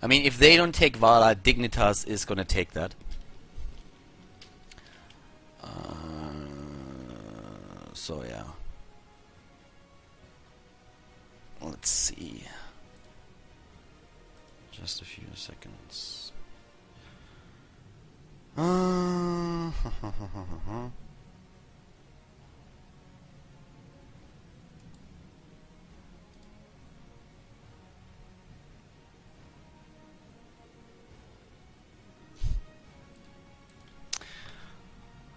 I mean, if they don't take Vala, Dignitas is gonna take that. So yeah. Let's see. Just a few seconds.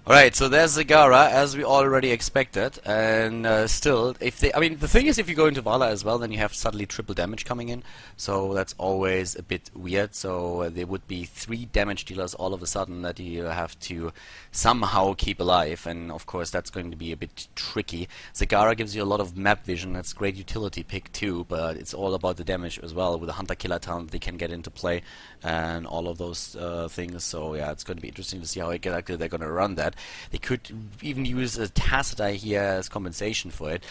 Alright, so there's Zagara, as we already expected, and still, if they, I mean, the thing is, if you go into Vala as well, then you have suddenly triple damage coming in, so that's always a bit weird. So there would be 3 damage dealers all of a sudden that you have to somehow keep alive, and of course that's going to be a bit tricky. Zagara gives you a lot of map vision, that's great utility pick too, but it's all about the damage as well. With a hunter-killer talent they can get into play, and all of those things, so yeah, it's going to be interesting to see how exactly they're going to run that. They could even use a Tacita here as compensation for it.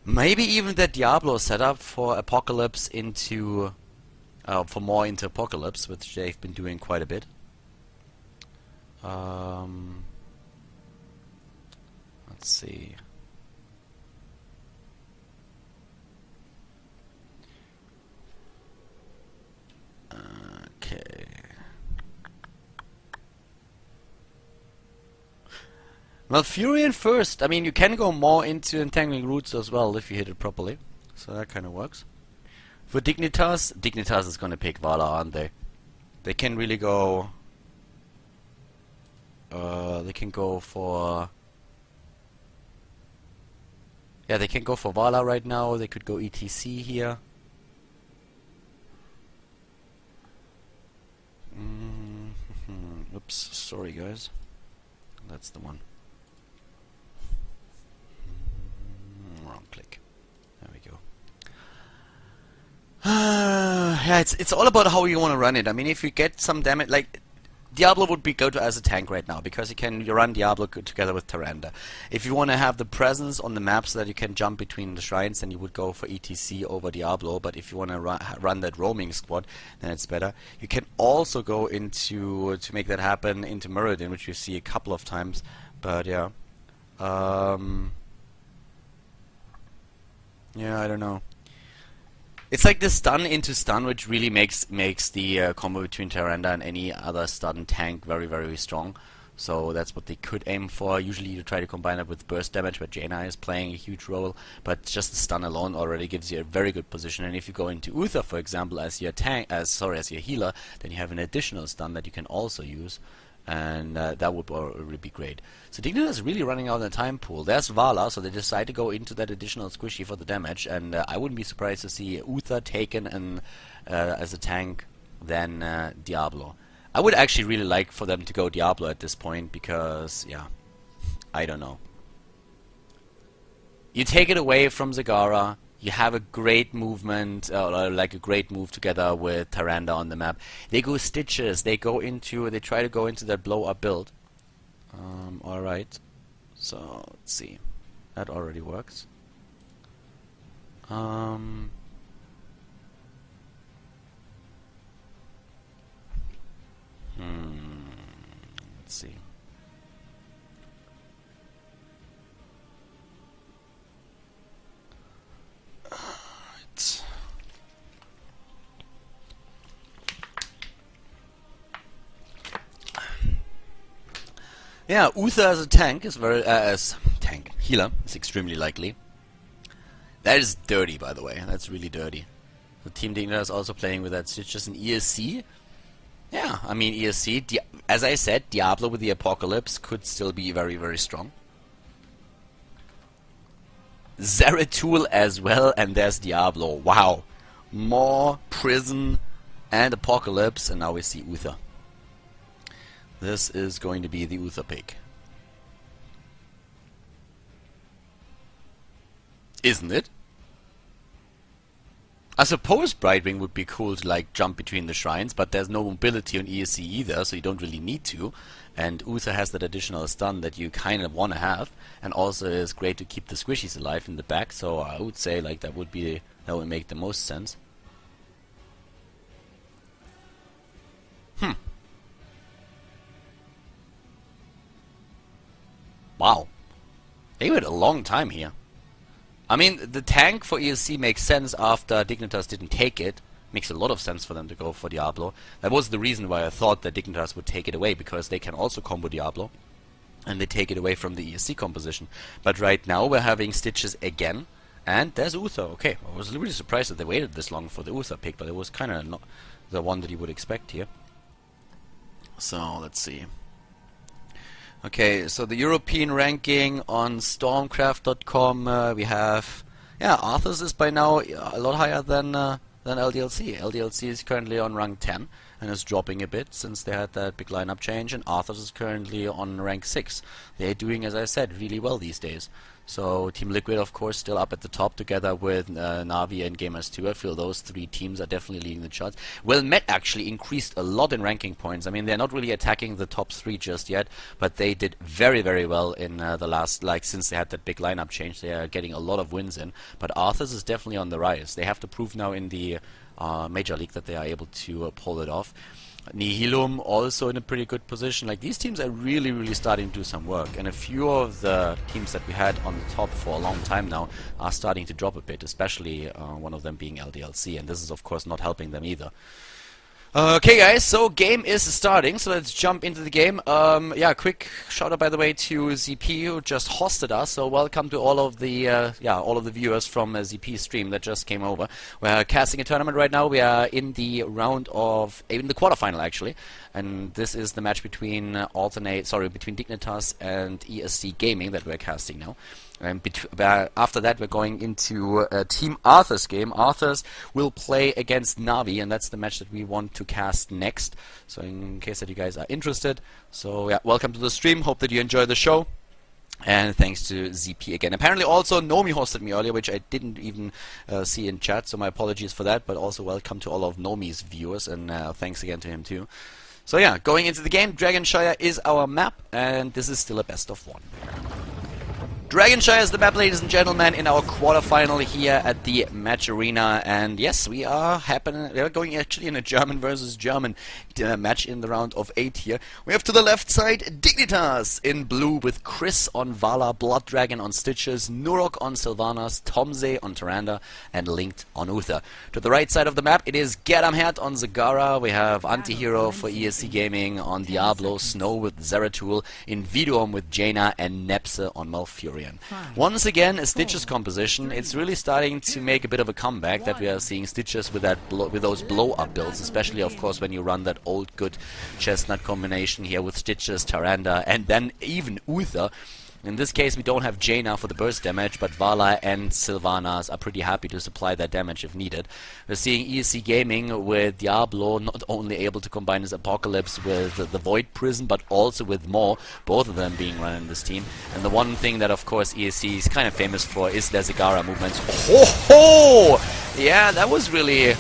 Maybe even that Diablo setup for Apocalypse into for more into Apocalypse, which they've been doing quite a bit. Let's see. Okay. Well, Furion first. I mean, you can go more into Entangling Roots as well if you hit it properly. So that kind of works. For Dignitas, Dignitas is going to pick Vala, aren't they? They can really go... they can go for... Yeah, they can go for Vala right now. They could go ETC here. Oops, sorry guys. That's the one. Wrong click. There we go. Yeah, it's all about how you want to run it. I mean, if you get some damage, like Diablo would be go-to as a tank right now because you run Diablo together with Tyrande. If you want to have the presence on the map so that you can jump between the shrines, then you would go for ETC over Diablo. But if you want to run that roaming squad, then it's better. You can also go into to make that happen into Muradin, which you see a couple of times. But yeah. Yeah, I don't know. It's like the stun into stun, which really makes the combo between Tyrande and any other stun tank very, very strong. So that's what they could aim for. Usually you try to combine it with burst damage, but Jaina is playing a huge role. But just the stun alone already gives you a very good position. And if you go into Uther, for example, as your as your healer, then you have an additional stun that you can also use. And that would already be great. So Dignitas is really running out of the time pool. There's Vala, so they decide to go into that additional squishy for the damage, and I wouldn't be surprised to see Uther taken as a tank than Diablo. I would actually really like for them to go Diablo at this point, because, yeah, I don't know. You take it away from Zagara, you have a great movement, like a great move together with Tyrande on the map. They go Stitches, they try to go into that blow up build. Alright, so let's see. That already works. Let's see. Yeah, Uther as a tank is healer is extremely likely. That is dirty, by the way. That's really dirty. The Team Dignitas is also playing with that Stitches and ESC. Yeah, I mean ESC. As I said, Diablo with the Apocalypse could still be very, very strong. Zeratul as well, and there's Diablo. Wow, more Prison and Apocalypse, and now we see Uther. This is going to be the Uther pick. Isn't it? I suppose Brightwing would be cool to like jump between the shrines, but there's no mobility on ESC either, so you don't really need to. And Uther has that additional stun that you kind of want to have, and also is great to keep the squishies alive in the back. So I would say like that would make the most sense. They waited a long time here. I mean, the tank for ESC makes sense after Dignitas didn't take it. Makes a lot of sense for them to go for Diablo. That was the reason why I thought that Dignitas would take it away, because they can also combo Diablo. And they take it away from the ESC composition. But right now we're having Stitches again. And there's Uther. Okay, I was really surprised that they waited this long for the Uther pick, but it was kind of not the one that you would expect here. So, let's see. Okay, so the European ranking on Stormcraft.com, we have... Yeah, Arthur's is by now a lot higher than LDLC. LDLC is currently on rank 10 and is dropping a bit since they had that big lineup change, and Arthur's is currently on rank 6. They're doing, as I said, really well these days. So Team Liquid, of course, still up at the top together with Navi and Gamers2. I feel those three teams are definitely leading the charts. Well, Met actually increased a lot in ranking points. I mean, they're not really attacking the top 3 just yet, but they did very, very well in the last, since they had that big lineup change. They are getting a lot of wins in. But Arthur's is definitely on the rise. They have to prove now in the Major League that they are able to pull it off. Nihilum also in a pretty good position. Like, these teams are really, really starting to do some work, and a few of the teams that we had on the top for a long time now are starting to drop a bit, especially one of them being LDLC, and this is of course not helping them either. Okay guys, so game is starting, so let's jump into the game. Yeah, quick shout out by the way to ZP who just hosted us, so welcome to all of the all of the viewers from ZP stream that just came over. We're casting a tournament right now. We are in the round of, in the quarterfinal actually, and this is the match between between Dignitas and ESC Gaming that we're casting now. And after that we're going into Team Arthur's game. Arthur's will play against Navi, and that's the match that we want to cast next. So in case that you guys are interested. So yeah, welcome to the stream. Hope that you enjoy the show. And thanks to ZP again. Apparently also Nomi hosted me earlier, which I didn't even see in chat, so my apologies for that. But also welcome to all of Nomi's viewers, and thanks again to him too. So yeah, going into the game, Dragonshire is our map, and this is still a best of 1. Dragonshire is the map, ladies and gentlemen, in our quarterfinal here at the Matcharena, and yes, we are going actually in a German versus German match in the round of 8 here. We have to the left side Dignitas in blue with Chris on Vala, Blood Dragon on Stitches, Nurok on Sylvanas, Tomze on Tyrande, and Linked on Uther. To the right side of the map, it is Gedamhert on Zagara. We have Antihero for ESC Gaming on Diablo, Snow with Zeratul, Invidium with Jaina, and Nepse on Malfurion. Once again, a Stitches composition. It's really starting to make a bit of a comeback that we are seeing Stitches with that with those blow-up builds, especially of course when you run that old good chestnut combination here with Stitches, Tyrande, and then even Uther. In this case, we don't have Jaina for the burst damage, but Vala and Sylvanas are pretty happy to supply that damage if needed. We're seeing ESC Gaming with Diablo not only able to combine his Apocalypse with the Void Prison, but also with Maw, both of them being run in this team. And the one thing that, of course, ESC is kind of famous for is their Zagara movements. Oh ho! Yeah, that was really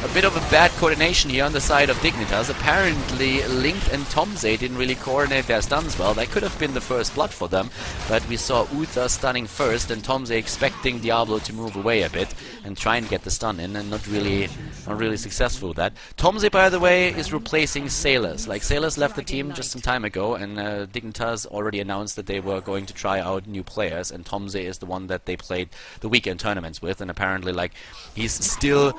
a bit of a bad coordination here on the side of Dignitas. Apparently, Linked and Tomze didn't really coordinate their stuns well. That could have been the first blood for them, but we saw Uther stunning first and Tomze expecting Diablo to move away a bit and try and get the stun in, and not really successful with that. Tomze, by the way, is replacing Sailors. Like, Sailors left the team just some time ago, and Dignitas already announced that they were going to try out new players, and Tomze is the one that they played the weekend tournaments with, and apparently, like, he's still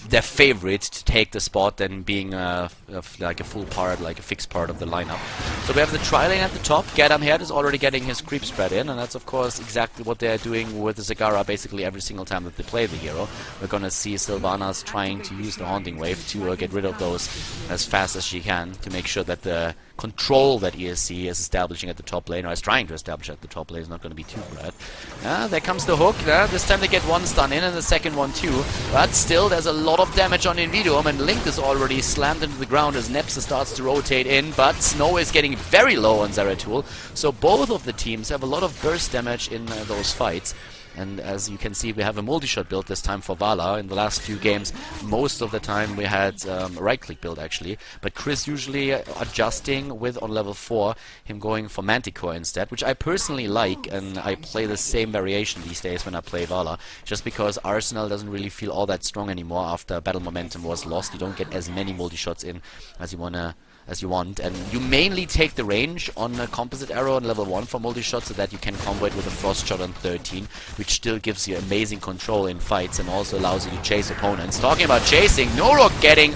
their favorite to take the spot and being like a full part, like a fixed part of the lineup. So we have the tri-lane at the top. Gedamhert is already getting his creep spread in, and that's of course exactly what they're doing with the Zagara basically every single time that they play the hero. We're gonna see Sylvanas trying to use the Haunting Wave to get rid of those as fast as she can to make sure that the control that ESC is establishing at the top lane, or is trying to establish at the top lane, is not going to be too bad. There comes the hook. This time they get one stun in and the second one too. But still, there's a lot of damage on Invidium, and Link is already slammed into the ground as Nepse starts to rotate in, but Snow is getting very low on Zeratul. So both of the teams have a lot of burst damage in those fights. And as you can see, we have a multi-shot build this time for Vala. In the last few games, most of the time we had a right-click build actually. But Chris usually adjusting with, on level 4, him going for Manticore instead, which I personally like, and I play the same variation these days when I play Vala, just because Arsenal doesn't really feel all that strong anymore after Battle Momentum was lost. You don't get as many multi-shots in as you as you want, and you mainly take the range on a composite arrow on level 1 for multi-shot so that you can combo it with a frost shot on 13, which still gives you amazing control in fights and also allows you to chase opponents. Talking about chasing, Norok getting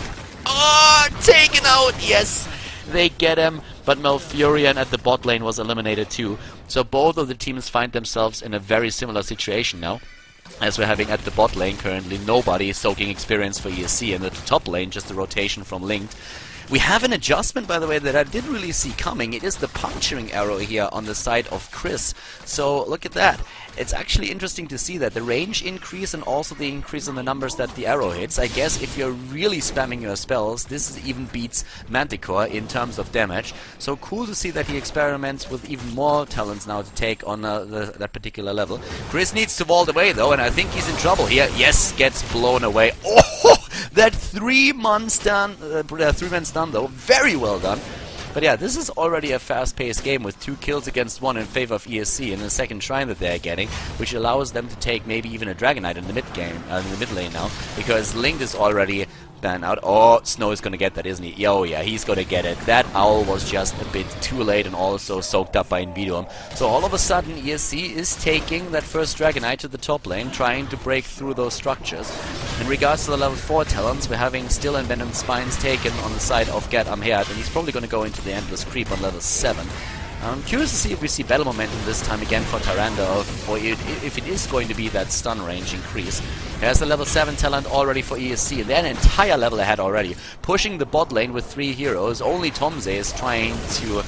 taken out. Yes, they get him, but Malfurion at the bot lane was eliminated too. So both of the teams find themselves in a very similar situation now, as we're having at the bot lane currently nobody soaking experience for ESC, and at the top lane just a rotation from Linked. We have an adjustment, by the way, that I didn't really see coming. It is the puncturing arrow here on the side of Chris. So look at that. It's actually interesting to see that the range increase and also the increase in the numbers that the arrow hits. I guess if you're really spamming your spells, this even beats Manticore in terms of damage. So cool to see that he experiments with even more talents now to take on that particular level. Chris needs to vault away though, and I think he's in trouble here. Yes, gets blown away. Oh, that 3-man stun, 3-man stun though, very well done. But yeah, this is already a fast-paced game with 2 kills against 1 in favor of ESC in the second shrine that they're getting, which allows them to take maybe even a Dragonite in the mid game, in the mid lane now, because Linked is already banned out. Oh, Snow is gonna get that, isn't he? Oh yeah, he's gonna get it. That owl was just a bit too late and also soaked up by Invidium. So all of a sudden, ESC is taking that first Dragonite to the top lane, trying to break through those structures. In regards to the level 4 talents, we're having still Envenomed Spines taken on the side of Get Amhead, and he's probably going to go into the Endless Creep on level 7. I'm curious to see if we see battle momentum this time again for Tyrande, or if it is going to be that stun range increase. There's the level 7 talent already for ESC, and they're an entire level ahead already, pushing the bot lane with 3 heroes. Only Tomze is trying to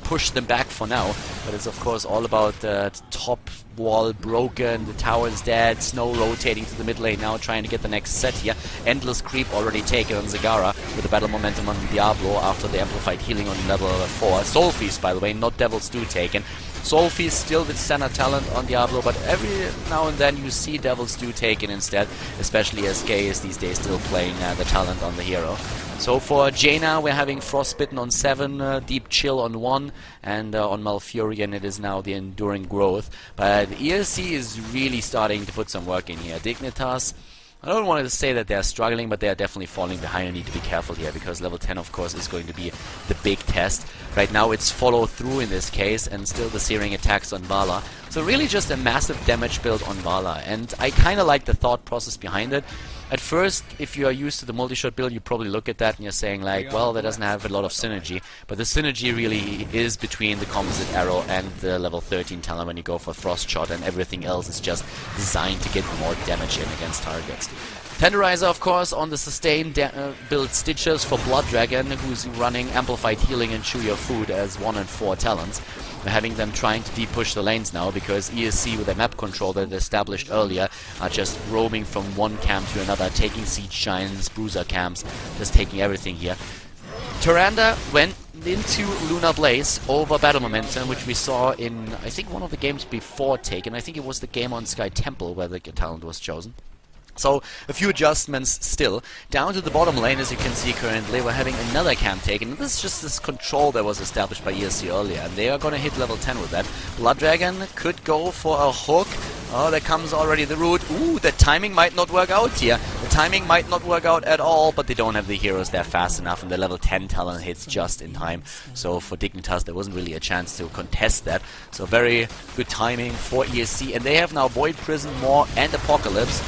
push them back for now, but it's of course all about the top wall broken, the tower is dead, Snow rotating to the mid lane now, trying to get the next set here. Endless Creep already taken on Zagara with the battle momentum on Diablo after the amplified healing on level 4. Soul Feast, by the way, not Devil's Due taken. Soul Feast still with standard talent on Diablo, but every now and then you see Devil's Due taken instead, especially as Gay is these days still playing the talent on the hero. So for Jaina, we're having Frostbitten on 7, Deep Chill on 1, and on Malfurion it is now the Enduring Growth. But ESC is really starting to put some work in here. Dignitas, I don't want to say that they're struggling, but they're definitely falling behind and need to be careful here, because level 10 of course is going to be the big test. Right now it's follow through in this case, and still the searing attacks on Vala. So really just a massive damage build on Vala, and I kind of like the thought process behind it. At first, if you are used to the multi-shot build, you probably look at that and you're saying like, well, that doesn't have a lot of synergy. But the synergy really is between the composite arrow and the level 13 talent when you go for Frost Shot, and everything else is just designed to get more damage in against targets. Tenderizer, of course, on the sustain build Stitches for Blood Dragon, who's running Amplified Healing and Chew Your Food as 1 and 4 talents. We're having them trying to deep push the lanes now, because ESC with their map control that they established earlier are just roaming from one camp to another, taking Siege Giants, Bruiser camps, just taking everything here. Tyrande went into Lunar Blaze over battle momentum, which we saw in, I think, one of the games before Taken. I think it was the game on Sky Temple where the talent was chosen. So, a few adjustments still. Down to the bottom lane, as you can see currently, we're having another camp taken. This is just this control that was established by ESC earlier, and they are going to hit level 10 with that. Blood Dragon could go for a hook. Oh, there comes already the root. Ooh, the timing might not work out here. The timing might not work out at all, but they don't have the heroes there fast enough, and the level 10 talent hits just in time. So for Dignitas, there wasn't really a chance to contest that. So very good timing for ESC, and they have now Void Prison, Maw, and Apocalypse.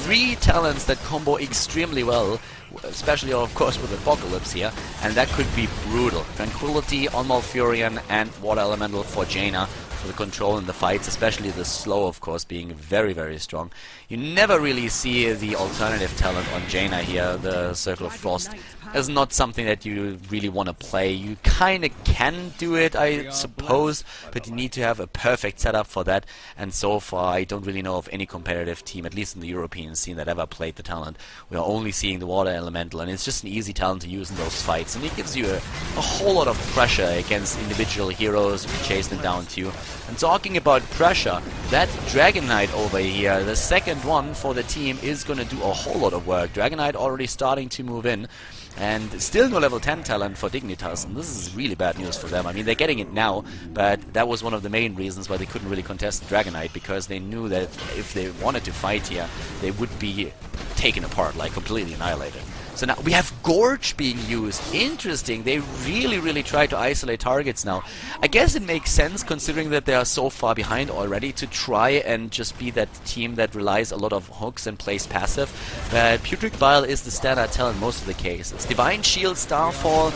3 talents that combo extremely well, especially of course with Apocalypse here, and that could be brutal. Tranquility on Malfurion and Water Elemental for Jaina for the control in the fights, especially the slow of course being very, very strong. You never really see the alternative talent on Jaina here, the Circle of Frost. Is not something that you really want to play. You kind of can do it, I suppose, but you need to have a perfect setup for that, and so far I don't really know of any competitive team, at least in the European scene, that ever played the talent. We are only seeing the Water Elemental, and it's just an easy talent to use in those fights, and it gives you a whole lot of pressure against individual heroes. You can chase them down too. And talking about pressure, that Dragon Knight over here, the second one for the team, is going to do a whole lot of work. Dragon Knight already starting to move in, and still no level 10 talent for Dignitas, and this is really bad news for them. I mean, they're getting it now, but that was one of the main reasons why they couldn't really contest the Dragon Knight, because they knew that if they wanted to fight here, they would be taken apart, like completely annihilated. So now we have Gorge being used. Interesting. They really try to isolate targets now. I guess it makes sense considering that they are so far behind already to try and just be that team that relies a lot of hooks and plays passive. But Putrid Bile is the standard talent in most of the cases. Divine Shield, Starfall,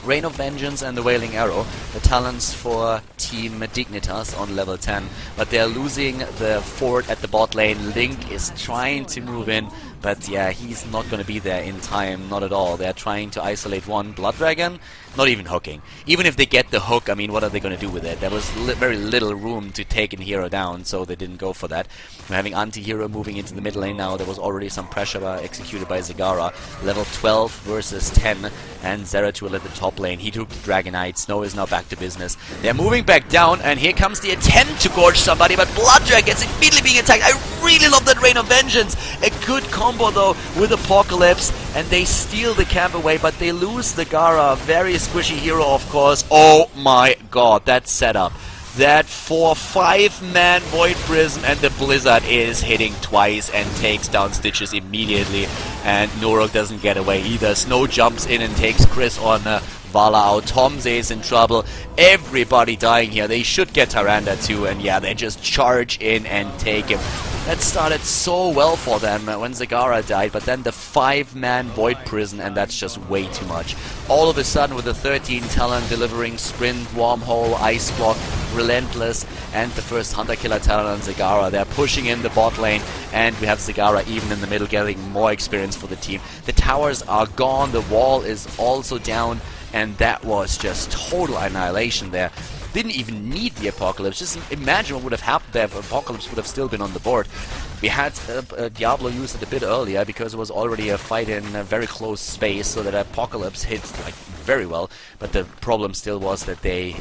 Rain of Vengeance and the Wailing Arrow, the talents for Team Dignitas on level 10. But they're losing the fort at the bot lane. Link is trying to move in, but yeah, he's not going to be there in time, not at all. They're trying to isolate one Blood Dragon, not even hooking. Even if they get the hook, I mean, what are they going to do with it? There was very little room to take an hero down, so they didn't go for that. We're having anti-hero moving into the mid lane now. There was already some pressure executed by Zagara. Level 12 versus 10, and Zeratul at the top lane. He took the Dragonite. Snow is now back to business. They're moving back down, and here comes the attempt to gorge somebody, but Blood Dragon gets immediately being attacked. I really love that Rain of Vengeance. A good combo, though, with Apocalypse, and they steal the camp away, but they lose the Gara. Very squishy hero, of course. Oh my god, that setup. That 4-5-man Void Prism, and the Blizzard is hitting twice and takes down Stitches immediately, and Norok doesn't get away either. Snow jumps in and takes Chris on Vala out. Tomze is in trouble. Everybody dying here. They should get Tyrande too, and yeah, they just charge in and take him. That started so well for them when Zagara died, but then the 5-man Void Prison, and that's just way too much. All of a sudden, with the 13 talent delivering Sprint, Wormhole, Ice Block, Relentless, and the first Hunter Killer talent on Zagara, they're pushing in the bot lane, and we have Zagara even in the middle getting more experience for the team. The towers are gone, the wall is also down, and that was just total annihilation there. Didn't even need the Apocalypse. Just imagine what would have happened there if Apocalypse would have still been on the board. We had Diablo used it a bit earlier because it was already a fight in a very close space, so that Apocalypse hit like very well. But the problem still was that they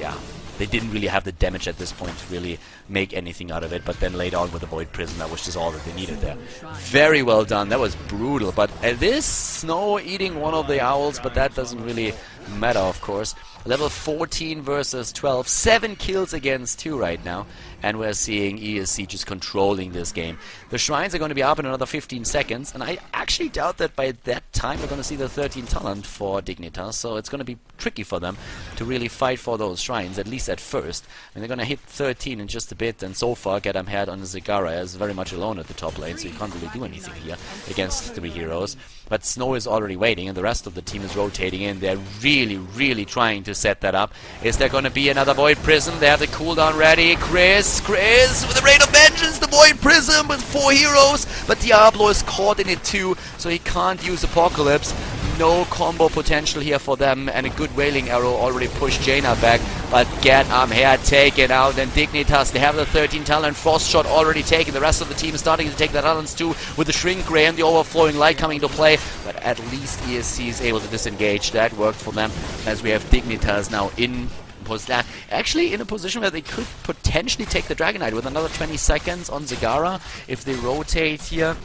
didn't really have the damage at this point to really make anything out of it. But then later on with the Void Prison, that was just all that they needed there. Very well done. That was brutal. But this Snow eating one of the owls, but that doesn't really matter, of course. Level 14 versus 12. 7 kills against 2 right now. And we're seeing ESC just controlling this game. The shrines are going to be up in another 15 seconds. And I actually doubt that by that time we're going to see the 13 talent for Dignitas. So it's going to be tricky for them to really fight for those shrines, at least at first. And they're going to hit 13 in just a bit. And so far, Get 'em Head on Zagara is very much alone at the top lane. So you can't really do anything here against 3 heroes. But Snow is already waiting, and the rest of the team is rotating in. They're really trying to set that up. Is there going to be another Void Prism? They have the cooldown ready. Chris with the Rain of Vengeance, the Void Prism with 4 heroes. But Diablo is caught in it too, so he can't use Apocalypse. No combo potential here for them, and a good Wailing Arrow already pushed Jaina back. But Get 'em Head taken out, and Dignitas, they have the 13 talent. Frost Shot already taken. The rest of the team is starting to take their talents too, with the Shrink Ray and the Overflowing Light coming into play. But at least ESC is able to disengage. That worked for them, as we have Dignitas now actually in a position where they could potentially take the Dragonite with another 20 seconds on Zagara if they rotate here.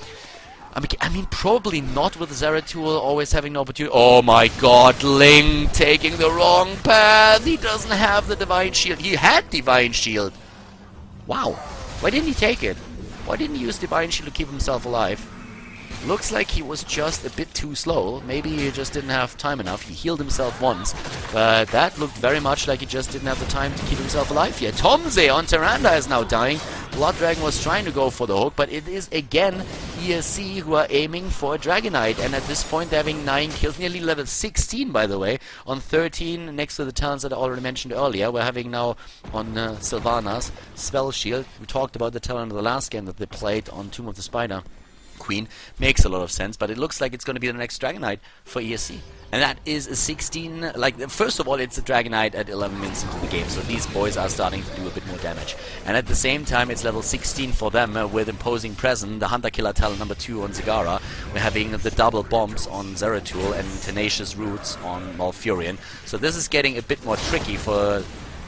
I mean, probably not with Zeratul always having the opportunity. Oh my god, Ling taking the wrong path. He doesn't have the Divine Shield. He had Divine Shield. Wow. Why didn't he take it? Why didn't he use Divine Shield to keep himself alive? Looks like he was just a bit too slow. Maybe he just didn't have time enough. He healed himself once, but that looked very much like he just didn't have the time to keep himself alive here. Tomze on Tyrande is now dying. Blood Dragon was trying to go for the hook, but it is again ESC who are aiming for a Dragonite, and at this point they're having 9 kills, nearly level 16 by the way, on 13 next to the talents that I already mentioned earlier. We're having now on Sylvanas Spell Shield. We talked about the talent of the last game that they played on Tomb of the Spider Queen. Makes a lot of sense, but it looks like it's going to be the next Dragonite for ESC. And that is a 16, first of all, it's a Dragonite at 11 minutes into the game, so these boys are starting to do a bit more damage. And at the same time, it's level 16 for them with Imposing Present, the Hunter Killer talent number 2 on Zagara. We're having the double bombs on Zeratul and Tenacious Roots on Malfurion. So this is getting a bit more tricky for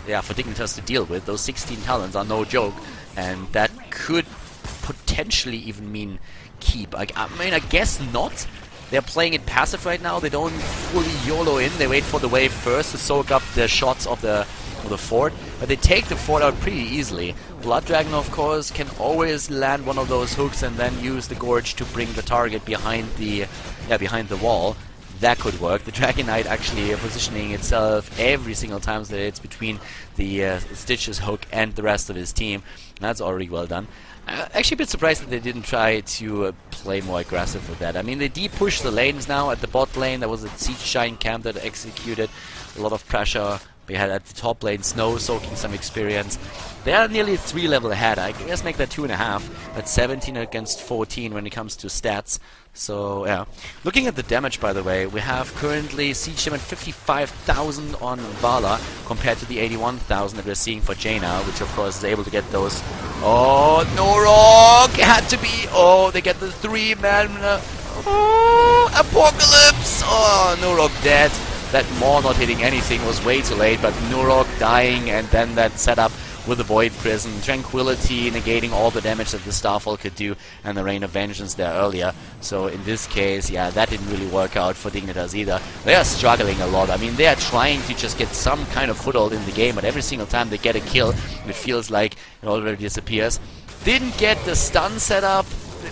Dignitas to deal with. Those 16 talents are no joke, and that could potentially even mean keep. I mean, I guess not. They're playing it passive right now. They don't fully YOLO in. They wait for the wave first to soak up the shots of the for the fort, but they take the fort out pretty easily. Blood Dragon, of course, can always land one of those hooks and then use the Gorge to bring the target behind the wall. That could work. The Dragon Knight actually positioning itself every single time that it's between the Stitch's hook and the rest of his team. That's already well done. Actually a bit surprised that they didn't try to play more aggressive with that. I mean, they de-push the lanes now. At the bot lane, there was a Siege Shine camp that executed a lot of pressure. We had at the top lane Snow soaking some experience. They are nearly 3 level ahead. I guess make that 2.5. That's 17 against 14 when it comes to stats. So, yeah. Looking at the damage, by the way, we have currently Siege Damage 55,000 on Vala compared to the 81,000 that we're seeing for Jaina, which of course is able to get those. Oh, Norok! Had to be. Oh, they get the 3-man. Oh, Apocalypse! Oh, Norok dead. That Maw not hitting anything was way too late, but Nurok dying, and then that setup with the Void Prison, Tranquility negating all the damage that the Starfall could do, and the Rain of Vengeance there earlier. So in this case, yeah, that didn't really work out for Dignitas either. They are struggling a lot. I mean, they are trying to just get some kind of foothold in the game, but every single time they get a kill, it feels like it already disappears. Didn't get the stun setup.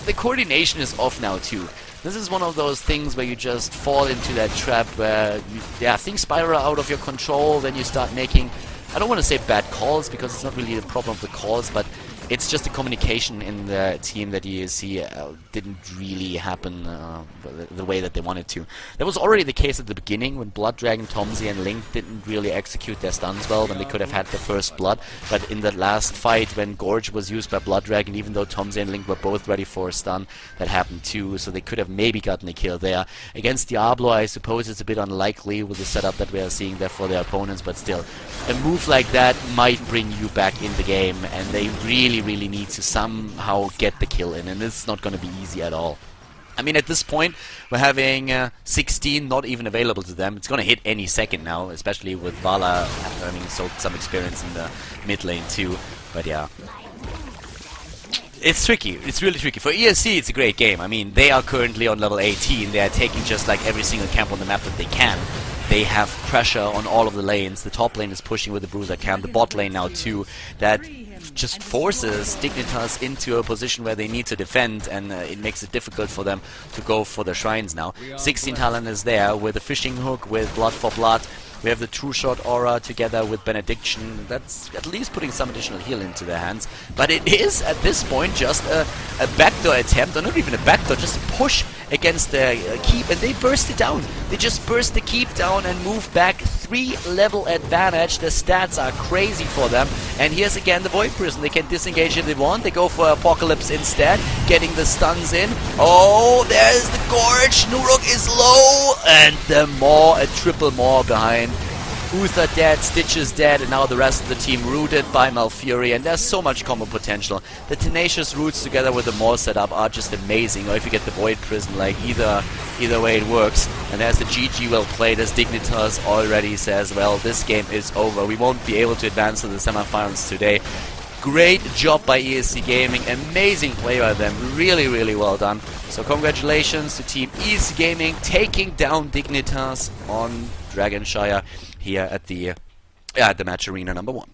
The coordination is off now too. This is one of those things where you just fall into that trap where things spiral out of your control, then you start making, I don't want to say bad calls, because it's not really the problem of the calls, but it's just the communication in the team that ESC didn't really happen the way that they wanted to. That was already the case at the beginning when Blood Dragon, Tomzy and Link didn't really execute their stuns well when they could have had the first blood. But in that last fight when Gorge was used by Blood Dragon, even though Tomzy and Link were both ready for a stun, that happened too, so they could have maybe gotten a kill there. Against Diablo, I suppose it's a bit unlikely with the setup that we are seeing there for their opponents, but still, a move like that might bring you back in the game, and they really need to somehow get the kill in, and it's not going to be easy at all. I mean, at this point, we're having 16 not even available to them. It's going to hit any second now, especially with Vala having some experience in the mid lane too. But yeah, it's tricky. It's really tricky. For ESC, it's a great game. I mean, they are currently on level 18. They are taking just like every single camp on the map that they can. They have pressure on all of the lanes. The top lane is pushing with the Bruiser camp. The bot lane now too. That just forces Dignitas into a position where they need to defend, and it makes it difficult for them to go for the shrines now. 16 talent is there with a fishing hook, with Blood for Blood. We have the True Shot aura together with Benediction. That's at least putting some additional heal into their hands. But it is, at this point, just a backdoor attempt, or not even a backdoor, just a push against the keep, and they burst it down. They just burst the keep down and move back 3 level advantage. The stats are crazy for them. And here's again the Void Prison. They can disengage if they want. They go for Apocalypse instead, getting the stuns in. Oh, there's the Gorge. Nurok is low, and the Maw, a triple Maw behind. Uther dead, Stitch is dead, and now the rest of the team rooted by Malfury, and there's so much combo potential. The Tenacious Roots together with the Maw setup are just amazing, or if you get the Void Prison, like either way it works. And there's the GG well played, as Dignitas already says, well, this game is over. We won't be able to advance to the semifinals today. Great job by ESC Gaming, amazing play by them, really well done. So congratulations to Team ESC Gaming taking down Dignitas on Dragonshire here at the Matcharena #1.